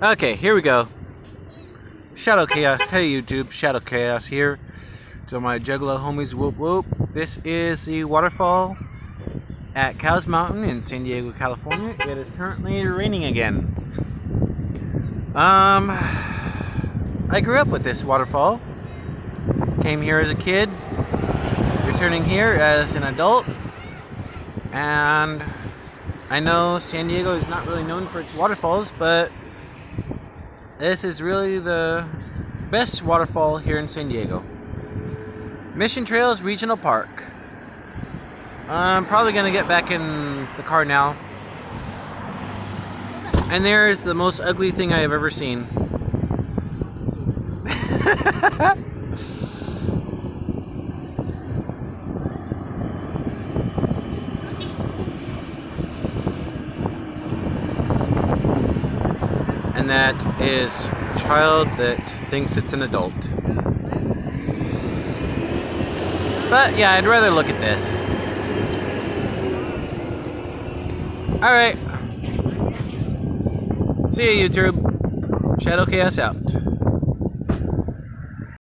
Okay, here we go. Shadow Chaos. Hey YouTube, Shadow Chaos here. To my Juggalo homies, whoop whoop. This is the waterfall at Cowles Mountain in San Diego, California. It is currently raining again. I grew up with this waterfall. Came here as a kid, returning here as an adult. And I know San Diego is not really known for its waterfalls, but this is really the best waterfall here in San Diego. Mission Trails Regional Park. I'm probably going to get back in the car now. And there is the most ugly thing I have ever seen. And that is a child that thinks it's an adult. But yeah, I'd rather look at this. Alright. See ya, YouTube. Shadow Chaos out.